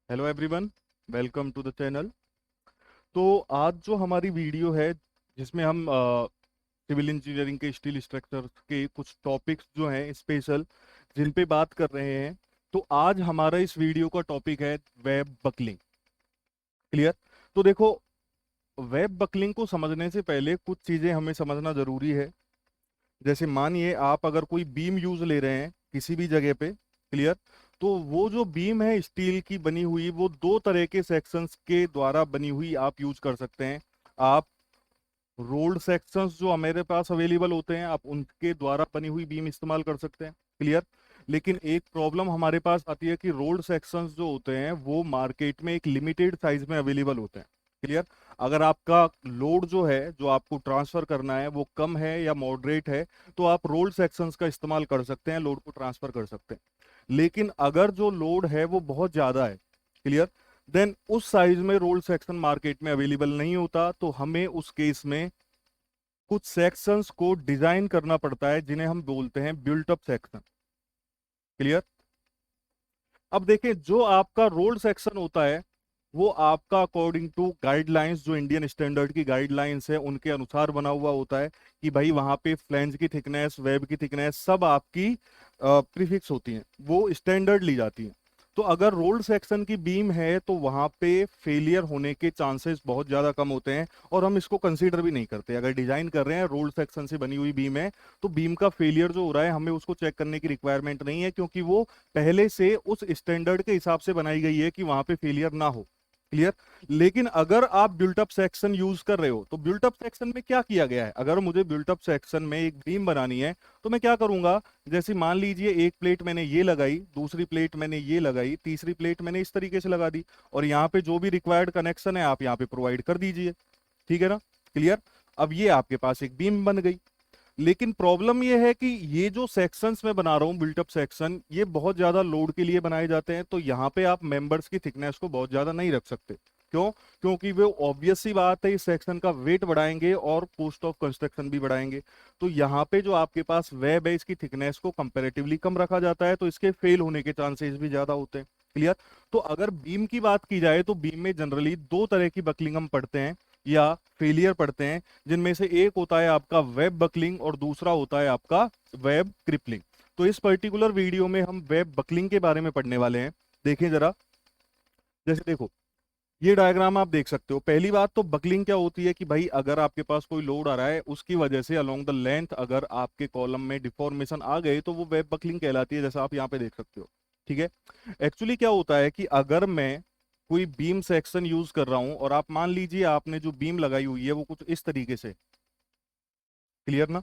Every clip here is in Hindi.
Hello everyone, welcome to the channel. तो आज जो हमारी वीडियो है जिसमें हम सिविल इंजीनियरिंग के स्टील स्ट्रक्चर के कुछ टॉपिक्स जो हैं स्पेशल जिन पे बात कर रहे हैं। तो आज हमारा इस वीडियो का टॉपिक है वेब बकलिंग। क्लियर? तो देखो, वेब बकलिंग को समझने से पहले कुछ चीज़ें हमें समझना ज़रूरी है। जैसे मानिए आप अगर कोई बीम यूज ले रहे हैं किसी भी जगह पे। क्लियर? तो वो जो बीम है स्टील की बनी हुई, वो दो तरह के सेक्शंस के द्वारा बनी हुई आप यूज कर सकते हैं। आप रोल्ड सेक्शंस जो हमारे पास अवेलेबल होते हैं, आप उनके द्वारा बनी हुई बीम इस्तेमाल कर सकते हैं। क्लियर? लेकिन एक प्रॉब्लम हमारे पास आती है कि रोल्ड सेक्शंस जो होते हैं वो मार्केट में एक लिमिटेड साइज में अवेलेबल होते हैं। क्लियर? अगर आपका लोड जो है, जो आपको ट्रांसफर करना है, वो कम है या मॉडरेट है, तो आप रोल्ड सेक्शंस का इस्तेमाल कर सकते हैं, लोड को ट्रांसफर कर सकते हैं। लेकिन अगर जो लोड है वो बहुत ज्यादा है, क्लियर, देन उस साइज में रोल्ड सेक्शन मार्केट में अवेलेबल नहीं होता। तो हमें उस केस में कुछ सेक्शंस को डिजाइन करना पड़ता है जिन्हें हम बोलते हैं बिल्ट अप सेक्शन। क्लियर? अब देखें, जो आपका रोल्ड सेक्शन होता है वो आपका अकॉर्डिंग टू गाइडलाइंस, जो इंडियन स्टैंडर्ड की गाइडलाइंस है उनके अनुसार बना हुआ होता है कि भाई वहां पे फ्लैंज की थिकनेस, वेब की थिकनेस सब आपकी प्रीफिक्स होती हैं, वो स्टैंडर्ड ली जाती हैं। तो अगर रोल्ड सेक्शन की बीम है तो वहां पे फेलियर होने के चांसेस बहुत ज्यादा कम होते हैं, और हम इसको कंसीडर भी नहीं करते। अगर डिजाइन कर रहे हैं रोल्ड सेक्शन से बनी हुई बीम है, तो बीम का फेलियर जो हो रहा है हमें उसको चेक करने की रिक्वायरमेंट नहीं है, क्योंकि वो पहले से उस स्टैंडर्ड के हिसाब से बनाई गई है कि वहां पे फेलियर ना हो। क्लियर? लेकिन अगर आप बिल्टअप सेक्शन यूज कर रहे हो, तो बिल्टअप सेक्शन में क्या किया गया है, अगर मुझे बिल्टअप सेक्शन में एक बीम बनानी है तो मैं क्या करूंगा? जैसे मान लीजिए एक प्लेट मैंने ये लगाई, दूसरी प्लेट मैंने ये लगाई, तीसरी प्लेट मैंने इस तरीके से लगा दी, और यहाँ पे जो भी रिक्वायर्ड कनेक्शन है आप यहाँ पे प्रोवाइड कर दीजिए। ठीक है ना? क्लियर? अब ये आपके पास एक बीम बन गई। लेकिन प्रॉब्लम ये है कि ये जो सेक्शंस मैं बना रहा हूँ बिल्टअप सेक्शन, ये बहुत ज्यादा लोड के लिए बनाए जाते हैं। तो यहाँ पे आप मेंबर्स की थिकनेस को बहुत ज्यादा नहीं रख सकते। क्यों? क्योंकि वो ऑब्वियस सी बात है, इस सेक्शन का वेट बढ़ाएंगे और कॉस्ट ऑफ कंस्ट्रक्शन भी बढ़ाएंगे। तो यहाँ पे जो आपके पास वेब है, इसकी थिकनेस को कंपेरेटिवली कम रखा जाता है, तो इसके फेल होने के चांसेस भी ज्यादा होते हैं। क्लियर? तो अगर बीम की बात की जाए तो बीम में जनरली दो तरह की बकलिंग हम पढ़ते हैं या फेलियर पढ़ते हैं, जिनमें से एक होता है आपका वेब बकलिंग और दूसरा होता है आपका वेब क्रिपलिंग। तो इस पर्टिकुलर वीडियो में हम वेब बकलिंग के बारे में पढ़ने वाले हैं। देखें जरा, जैसे देखो, ये डायग्राम आप देख सकते हो। पहली बात तो बकलिंग क्या होती है कि भाई अगर आपके पास कोई लोड आ रहा है, उसकी वजह से अलोंग द लेंथ अगर आपके कॉलम में डिफॉर्मेशन आ गए तो वो वेब बकलिंग कहलाती है, जैसा आप यहाँ पे देख सकते हो। ठीक है? एक्चुअली क्या होता है कि अगर मैं कोई बीम सेक्शन यूज कर रहा हूं, और आप मान लीजिए आपने जो बीम लगाई हुई है वो कुछ इस तरीके से। क्लियर ना?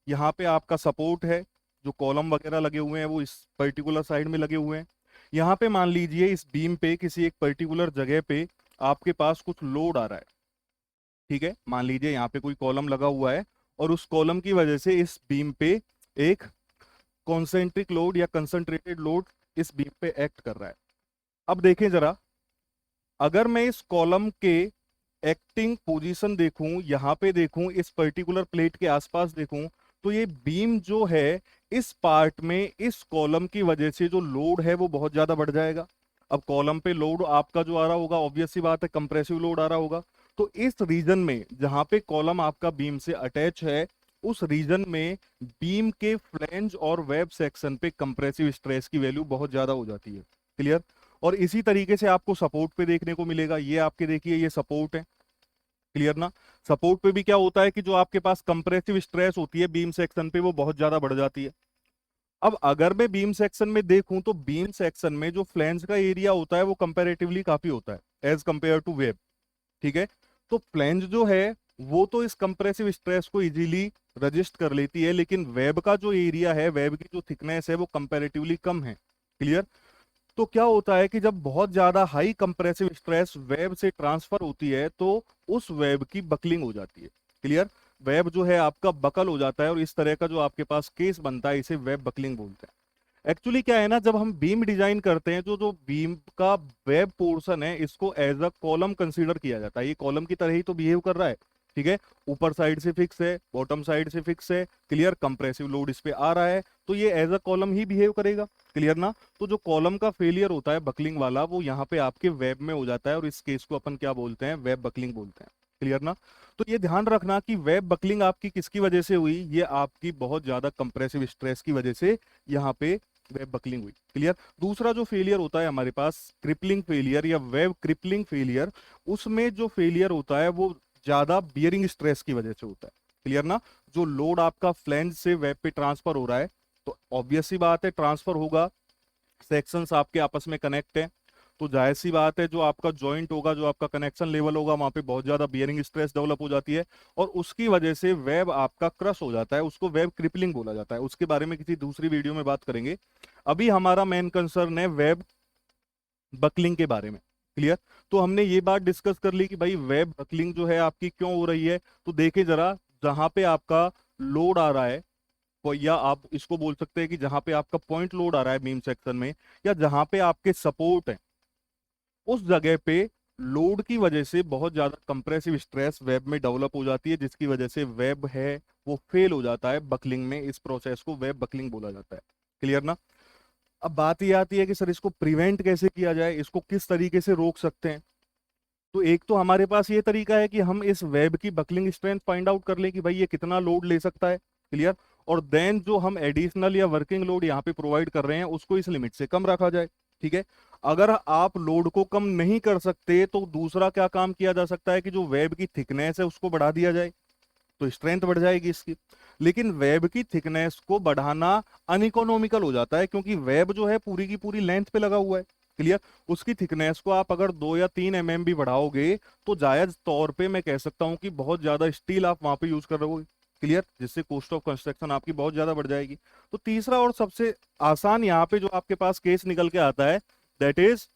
यहाँ पे आपका सपोर्ट है, जो कॉलम वगैरह लगे हुए हैं वो इस पर्टिकुलर साइड में लगे हुए हैं। यहाँ पे मान लीजिए इस बीम पे किसी एक पर्टिकुलर जगह पे आपके पास कुछ लोड आ रहा है। ठीक है? मान लीजिए यहाँ पे कोई कॉलम लगा हुआ है, और उस कॉलम की वजह से इस बीम पे एक कॉन्सेंट्रिक लोड या कंसंट्रेटेड लोड इस बीम पे एक्ट कर रहा है। अब देखें जरा, अगर मैं इस कॉलम के एक्टिंग पोजीशन देखूं, यहां पे देखूं, इस पर्टिकुलर प्लेट के आसपास देखूं, तो ये बीम जो है इस पार्ट में इस कॉलम की वजह से जो लोड है वो बहुत ज्यादा बढ़ जाएगा। अब कॉलम पे लोड आपका जो आ रहा होगा, ऑब्वियस सी बात है, कंप्रेसिव लोड आ रहा होगा। तो इस रीजन में जहां पे कॉलम आपका बीम से अटैच है, उस रीजन में बीम के फ्लैंज और वेब सेक्शन पे कंप्रेसिव स्ट्रेस की वैल्यू बहुत ज्यादा हो जाती है। क्लियर? और इसी तरीके से आपको सपोर्ट पे देखने को मिलेगा। ये आपके देखिए, ये सपोर्ट है। क्लियर ना? सपोर्ट पे भी क्या होता है कि जो आपके पास कंप्रेसिव स्ट्रेस होती है बीम सेक्शन पे, वो बहुत ज्यादा बढ़ जाती है। अब अगर मैं बीम सेक्शन में देखूं तो बीम सेक्शन में जो फ्लैंज का एरिया होता है वो कंपैरेटिवली काफी होता है एज कंपेयर टू वेब। ठीक है? तो फ्लैंज जो है वो तो इस कंप्रेसिव स्ट्रेस को इजीली रजिस्ट कर लेती है, लेकिन वेब का जो एरिया है, वेब की जो थिकनेस है, वो कंपैरेटिवली कम है। क्लियर? तो क्या होता है कि जब बहुत ज्यादा हाई कंप्रेसिव स्ट्रेस वेब से ट्रांसफर होती है तो उस वेब की बकलिंग हो जाती है। क्लियर? वेब जो है आपका बकल हो जाता है, और इस तरह का जो आपके पास केस बनता है इसे वेब बकलिंग बोलते हैं। एक्चुअली क्या है ना, जब हम बीम डिजाइन करते हैं तो जो बीम का वेब पोर्शन है इसको एज अ कॉलम कंसीडर किया जाता है। ये कॉलम की तरह ही तो बिहेव कर रहा है। ठीक है, ऊपर साइड से फिक्स है, बॉटम साइड से फिक्स है, क्लियर, कंप्रेसिव लोड इस पे आ रहा है, तो ये एज अ कॉलम ही बिहेव करेगा, क्लियर ना। तो जो कॉलम का फेलियर होता है बकलिंग वाला, वो यहाँ पे आपके वेब में हो जाता है, और इस केस को अपन क्या बोलते हैं, वेब बकलिंग बोलते हैं, क्लियर ना। तो ये ध्यान रखना कि वेब बकलिंग आपकी किसकी वजह से हुई, ये आपकी बहुत ज्यादा कंप्रेसिव स्ट्रेस की वजह से यहाँ पे वेब बकलिंग हुई, क्लियर। दूसरा जो फेलियर होता है हमारे पास, क्रिपलिंग फेलियर या वेब क्रिपलिंग फेलियर, उसमें जो फेलियर होता है वो ज्यादा बियरिंग स्ट्रेस की वजह से होता है, क्लियर ना। जो लोड आपका फ्लैंज से वेब पे ट्रांसफर हो रहा है, तो ऑब्वियस सी बात है ट्रांसफर होगा, सेक्शंस आपके आपस में कनेक्ट है, तो जाहिर सी बात है जो आपका जॉइंट होगा, जो आपका कनेक्शन लेवल होगा, वहां पे बहुत ज्यादा बियरिंग स्ट्रेस डेवलप हो जाती है, और उसकी वजह से वेब आपका क्रश हो जाता है, उसको वेब क्रिपलिंग बोला जाता है। उसके बारे में किसी दूसरी वीडियो में बात करेंगे। अभी हमारा मेन कंसर्न है वेब बकलिंग के बारे में, क्लियर। तो हमने ये बात डिस्कस कर ली कि भाई वेब बकलिंग जो है आपकी क्यों हो रही है। तो देखे जरा, जहां पे आपका लोड आ रहा है, या आप इसको बोल सकते हैं कि जहां पे आपका पॉइंट लोड आ रहा है बीम सेक्शन में, या जहां पे आपके सपोर्ट है, उस जगह पे लोड की वजह से बहुत ज्यादा कंप्रेसिव स्ट्रेस वेब में डेवलप हो जाती है, जिसकी वजह से वेब है वो फेल हो जाता है बकलिंग में। इस प्रोसेस को वेब बकलिंग बोला जाता है, क्लियर ना। अब बात ये आती है कि सर इसको प्रिवेंट कैसे किया जाए, इसको किस तरीके से रोक सकते हैं। तो एक तो हमारे पास ये तरीका है कि हम इस वेब की बकलिंग स्ट्रेंथ फाइंड आउट कर लें कि भाई ये कितना लोड ले सकता है, क्लियर। और देन जो हम एडिशनल या वर्किंग लोड यहाँ पे प्रोवाइड कर रहे हैं उसको इस लिमिट से कम रखा जाए, ठीक है। अगर आप लोड को कम नहीं कर सकते तो दूसरा क्या काम किया जा सकता है कि जो वेब की थिकनेस है उसको बढ़ा दिया जाए, तो स्ट्रेंथ बढ़ जाएगी इसकी। लेकिन वेब की थिकनेस को बढ़ाना अनइकोनॉमिकल हो जाता है, क्योंकि वेब जो है पूरी की पूरी लेंथ पे लगा हुआ है, क्लियर। उसकी थिकनेस को आप अगर 2 या 3 mm भी बढ़ाओगे तो जायज तौर पे मैं कह सकता हूं कि बहुत ज्यादा स्टील आप वहां पे यूज कर रहे हो, क्लियर, जिससे कॉस्ट ऑफ कंस्ट्रक्शन आपकी बहुत ज्यादा बढ़ जाएगी। तो तीसरा और सबसे आसान यहाँ पे जो आपके पास केस निकल के आता है, दैट इज,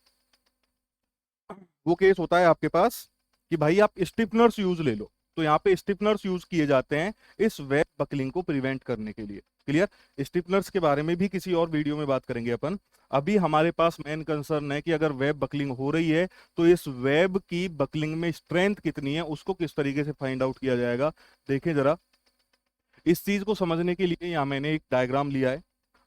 वो केस होता है आपके पास कि भाई आप स्टिफनर्स यूज ले लो। तो यहाँ पे स्टिफनर्स यूज किए जाते हैं इस वेब बकलिंग को प्रिवेंट करने के लिए, क्लियर। स्टिफनर्स के बारे में भी किसी और वीडियो में बात करेंगे अपन। अभी हमारे पास मेन कंसर्न है कि अगर वेब बकलिंग हो रही है तो इस वेब की बकलिंग में स्ट्रेंथ कितनी है, उसको किस तरीके से फाइंड आउट किया जाएगा। देखें जरा, इस चीज को समझने के लिए यहाँ मैंने एक डायग्राम लिया है।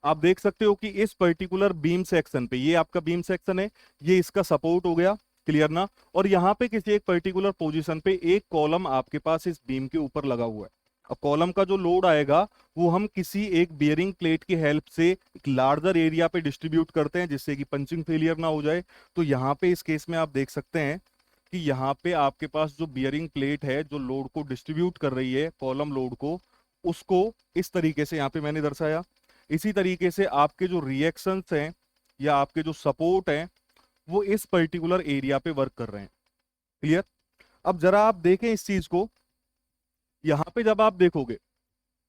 आप देख सकते हो कि इस पर्टिकुलर बीम सेक्शन पे, ये आपका बीम सेक्शन है, ये इसका सपोर्ट हो गया, क्लियर ना। और यहाँ पे किसी एक पर्टिकुलर पोजीशन पे एक कॉलम आपके पास इस बीम के ऊपर लगा हुआ है। अब कॉलम का जो लोड आएगा वो हम किसी एक बियरिंग प्लेट की हेल्प से एक लार्जर एरिया पे डिस्ट्रीब्यूट करते हैं, जिससे कि पंचिंग फेलियर ना हो जाए। तो यहाँ पे इस केस में आप देख सकते हैं कि यहाँ पे आपके पास जो बियरिंग प्लेट है जो लोड को डिस्ट्रीब्यूट कर रही है, कॉलम लोड को, उसको इस तरीके से यहाँ पे मैंने दर्शाया। इसी तरीके से आपके जो रिएक्शंस हैं या आपके जो सपोर्ट हैं वो इस पर्टिकुलर एरिया पे वर्क कर रहे हैं, क्लियर। अब जरा आप देखें इस चीज को, यहां पे जब आप देखोगे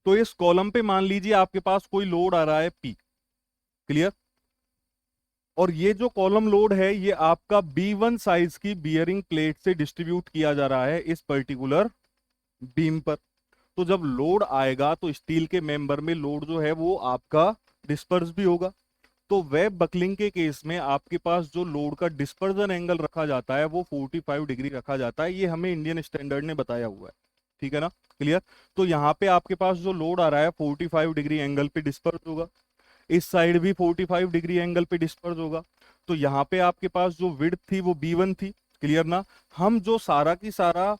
तो इस कॉलम पे मान लीजिए आपके पास कोई लोड आ रहा है P, क्लियर। और ये जो कॉलम लोड है ये आपका B1 साइज की बियरिंग प्लेट से डिस्ट्रीब्यूट किया जा रहा है इस पर्टिकुलर बीम पर। तो जब लोड आएगा तो स्टील के मेंबर में लोड जो है वो आपका डिस्पर्स भी होगा। तो वेब बकलिंग के केस में आपके पास जो लोड का डिस्पर्जन एंगल रखा जाता है वो 45 डिग्री रखा जाता है, ये हमें इंडियन स्टैंडर्ड ने बताया हुआ है, ठीक है ना, क्लियर। तो यहाँ पे आपके पास जो लोड आ रहा है 45 डिग्री एंगल पे डिस्पर्स होगा, इस साइड भी 45 डिग्री एंगल पे डिस्पर्स होगा। तो यहाँ पे आपके पास जो विड्थ थी वो B1 थी, क्लियर ना। हम जो सारा की सारा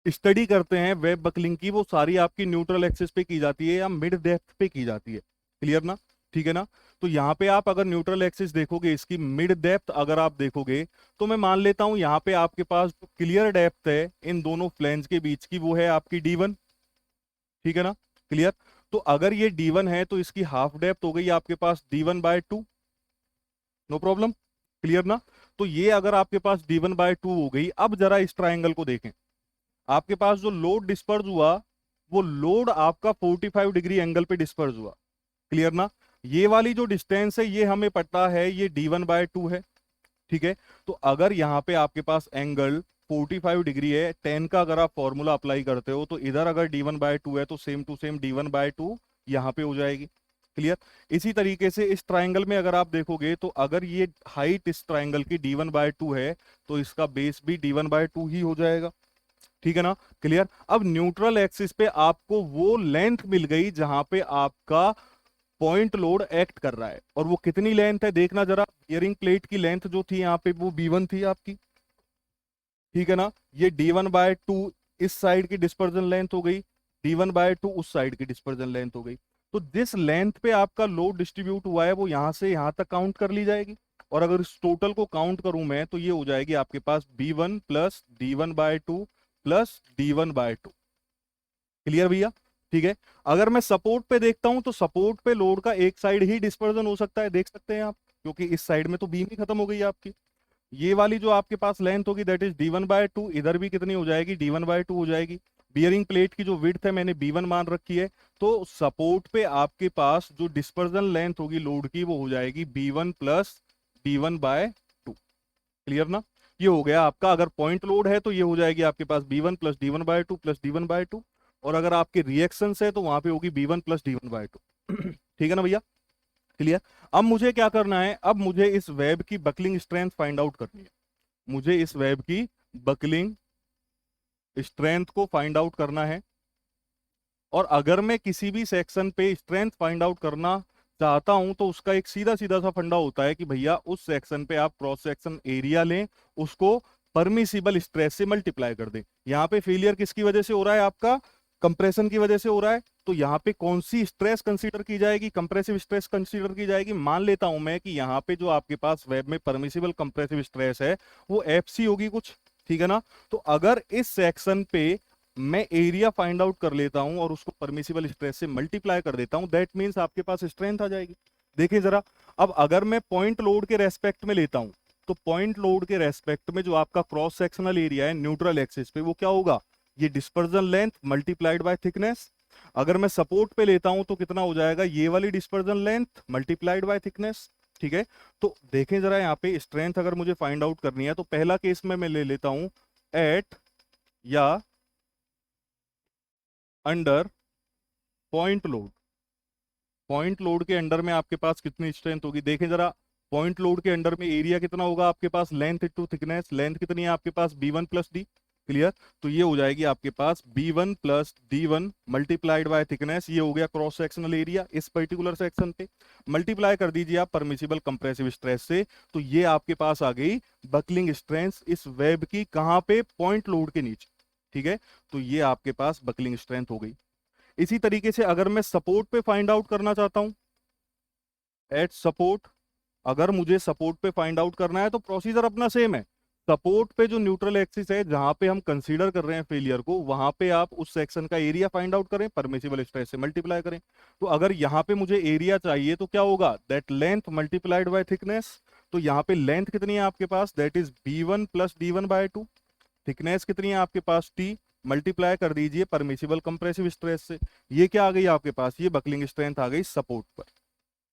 स्टडी करते हैं वेब बकलिंग की, वो सारी आपकी न्यूट्रल एक्सिस पे की जाती है या मिड डेप्थ पे की जाती है, क्लियर ना, ठीक है ना। तो यहाँ पे आप अगर न्यूट्रल एक्सिस देखोगे, इसकी मिड डेप्थ अगर आप देखोगे, तो मैं मान लेता हूं यहाँ पे आपके पास जो क्लियर डेप्थ है इन दोनों फ्लैंज के बीच की वो है आपकी D1, ठीक है ना, क्लियर। तो अगर ये D1 है तो इसकी हाफ डेप्थ हो गई आपके पास D1/2, नो प्रॉब्लम, क्लियर ना। तो ये अगर आपके पास D1/2 हो गई, अब जरा इस ट्राइंगल को देखें। आपके पास जो लोड डिस्पर्ज हुआ वो लोड आपका 45 डिग्री एंगल पे डिस्पर्ज हुआ, क्लियर ना। ये वाली जो डिस्टेंस है ये हमें पता है ये D1/2 है, ठीक है। तो अगर यहाँ पे आपके पास एंगल 45 डिग्री है, 10 का अगर आप फॉर्मूला अप्लाई करते हो तो इधर अगर D1/2 है तो सेम टू सेम D1/2 यहाँ पे हो जाएगी, क्लियर। इसी तरीके से इस ट्राइंगल में अगर आप देखोगे तो अगर ये हाइट इस ट्राइंगल की D1/2 है तो इसका बेस भी D1/2 ही हो जाएगा, ठीक है ना, क्लियर। अब न्यूट्रल एक्सिस पे आपको वो लेंथ मिल गई जहां पे आपका पॉइंट लोड एक्ट कर रहा है, और वो कितनी लेंथ है देखना जरा, बियरिंग प्लेट की लेंथ जो थी यहाँ पे वो B1 थी आपकी, ठीक है ना। ये D1/2 इस साइड की डिस्पर्जन लेंथ हो गई, D1/2 उस साइड की डिस्पर्जन लेंथ हो गई। तो जिस लेंथ पे आपका लोड डिस्ट्रीब्यूट हुआ है वो यहां से यहां तक काउंट कर ली जाएगी, और अगर इस टोटल को काउंट करूं मैं तो ये हो जाएगी आपके पास B1 plus D1/2 plus D1/2। Clear भैया, ठीक है। अगर मैं सपोर्ट पे देखता हूं तो सपोर्ट पे लोड का एक साइड ही डिस्पर्जन हो सकता है, देख सकते हैं आप, क्योंकि इस साइड में तो बीम ही खत्म हो गई है आपकी। ये वाली जो आपके पास लेंथ होगी दैट इज D1/2, इधर भी कितनी हो जाएगी, D1/2 हो जाएगी। बियरिंग प्लेट की जो विड्थ है मैंने B1 मान रखी है, तो सपोर्ट पे आपके पास जो डिस्पर्जन लेंथ होगी लोड की वो हो जाएगी B1 प्लस D1/2। क्लियर ना, ये हो गया आपका। अगर पॉइंट लोड है तो ये हो जाएगी आपके पास B1 plus D1/2 plus D1/2, और अगर आपके रिएक्शन है तो वहां पे होगी B1 प्लस D1/2। ठीक है ना भैया, क्लियर। अब मुझे क्या करना है, अब मुझे इस वेब की बकलिंग स्ट्रेंथ फाइंड आउट करनी है, मुझे इस वेब की बकलिंग स्ट्रेंथ को फाइंड आउट करना है। और अगर मैं किसी भी सेक्शन पे स्ट्रेंथ फाइंड आउट करना चाहता हूं तो उसका एक सीधा सीधा सा फंडा होता है कि भैया उस सेक्शन पे आप क्रॉस सेक्शन एरिया लें, उसको परमिसिबल स्ट्रेस से मल्टीप्लाई कर दें। यहां पे फेलियर किसकी वजह से हो रहा है, आपका कंप्रेशन की वजह से हो रहा है, तो यहां पे कौन सी स्ट्रेस कंसीडर की जाएगी, कंप्रेसिव स्ट्रेस कंसीडर की जाएगी। मान लेता हूं मैं कि यहां पे जो आपके पास वेब में परमिसिबल कंप्रेसिव स्ट्रेस है वो FC होगी कुछ, ठीक है ना। तो अगर इस सेक्शन पे मैं एरिया फाइंड आउट कर लेता हूं और उसको परमिसिबल स्ट्रेस से मल्टीप्लाई कर देता हूं, दैट मींस आपके पास स्ट्रेंथ आ जाएगी। देखिए जरा, अब अगर मैं पॉइंट लोड के रेस्पेक्ट में लेता हूं तो पॉइंट लोड के रेस्पेक्ट में जो आपका क्रॉस सेक्शनल एरिया है न्यूट्रल एक्सिस पे वो क्या होगा, ये dispersion length multiplied by thickness. अगर मैं सपोर्ट पे लेता हूं तो कितना हो जाएगा, ये वाली dispersion length multiplied by thickness, ठीक है। तो देखें जरा यहाँ पे स्ट्रेंथ अगर मुझे फाइंड आउट करनी है तो पहला केस में मैं ले लेता हूं एट या under point load. Point load के अंडर में आपके पास कितनी स्ट्रेंथ होगी, देखें जरा। पॉइंट लोड के अंडर में एरिया कितना होगा आपके पास, लेंथ इनटू थिकनेस, लेंथ कितनी है आपके पास B1 प्लस डी, क्लियर। तो ये हो जाएगी आपके पास B1 plus D1 multiplied by thickness, ये हो गया क्रॉस सेक्शनल एरिया इस पर्टिकुलर सेक्शन पे। मल्टीप्लाई कर दीजिए आप परमिसिबल कंप्रेसिव स्ट्रेस से, तो ये आपके पास आ गई बकलिंग स्ट्रेंथ इस वेब की, कहां पे, पॉइंट लोड के नीचे, ठीक है। तो ये आपके पास बकलिंग स्ट्रेंथ हो गई। इसी तरीके से अगर मैं सपोर्ट पे फाइंड आउट करना चाहता हूं, एट सपोर्ट, अगर मुझे सपोर्ट पे फाइंड आउट करना है तो प्रोसीजर अपना सेम है। सपोर्ट पे जो न्यूट्रल एक्सिस है जहां पे हम कंसीडर कर रहे हैं फेलियर को, वहां पे आप उस सेक्शन का एरिया फाइंड आउट करें, परमिसिबल स्ट्रेस से मल्टीप्लाई करें। तो अगर यहां पे मुझे एरिया चाहिए तो क्या होगा, that length multiplied by thickness. तो यहां पे लेंथ कितनी है आपके पास, that is B1 plus D1/2। Thickness कितनी है आपके पास T, मल्टीप्लाई कर दीजिए परमिसिबल कंप्रेसिव स्ट्रेस से। ये क्या आ गई आपके पास, ये बकलिंग स्ट्रेंथ आ गई सपोर्ट पर,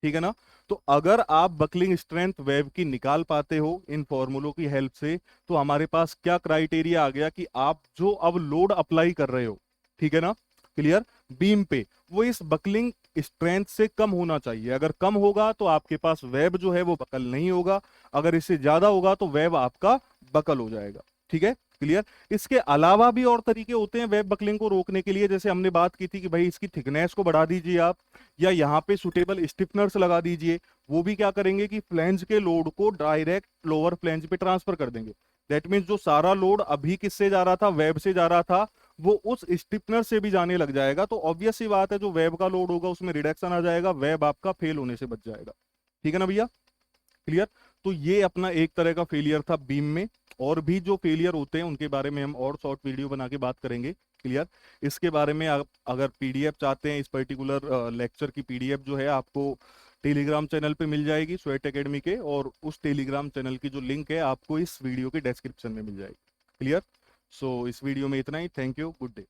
ठीक है ना। तो अगर आप बकलिंग स्ट्रेंथ वेब की निकाल पाते हो इन फॉर्मूलों की हेल्प से, तो हमारे पास क्या क्राइटेरिया आ गया कि आप जो अब लोड अप्लाई कर रहे हो, ठीक है ना, क्लियर, बीम पे, वो इस बकलिंग स्ट्रेंथ से कम होना चाहिए। अगर कम होगा तो आपके पास वेब जो है वो बकल नहीं होगा, अगर इससे ज्यादा होगा तो वेब आपका बकल हो जाएगा, ठीक है, क्लियर। इसके अलावा भी और तरीके होते हैं वेब बकलिंग को रोकने के लिए, जैसे हमने बात की थी कि भाई इसकी थिकनेस को बढ़ा दीजिए आप, या यहाँ पे सुटेबल स्टिफनर्स लगा दीजिए। वो भी क्या करेंगे कि फ्लैंज के लोड को डायरेक्ट लोअर फ्लैंज पे ट्रांसफर कर देंगे। दैट मीन्स जो सारा लोड अभी किससे जा रहा था, वेब से जा रहा था, वो उस स्टिफनर से भी जाने लग जाएगा। तो ऑब्वियस सी बात है जो वेब का लोड होगा उसमें रिडक्शन आ जाएगा, वेब आपका फेल होने से बच जाएगा, ठीक है ना भैया, क्लियर। तो ये अपना एक तरह का फेलियर था बीम में। और भी जो फेलियर होते हैं उनके बारे में हम और शॉर्ट वीडियो बना के बात करेंगे, क्लियर। इसके बारे में आप अगर PDF चाहते हैं, इस पर्टिकुलर लेक्चर की PDF जो है आपको टेलीग्राम चैनल पे मिल जाएगी स्वेट एकेडमी के, और उस टेलीग्राम चैनल की जो लिंक है आपको इस वीडियो के डिस्क्रिप्शन में मिल जाएगी, क्लियर। सो इस वीडियो में इतना ही, थैंक यू, गुड डे।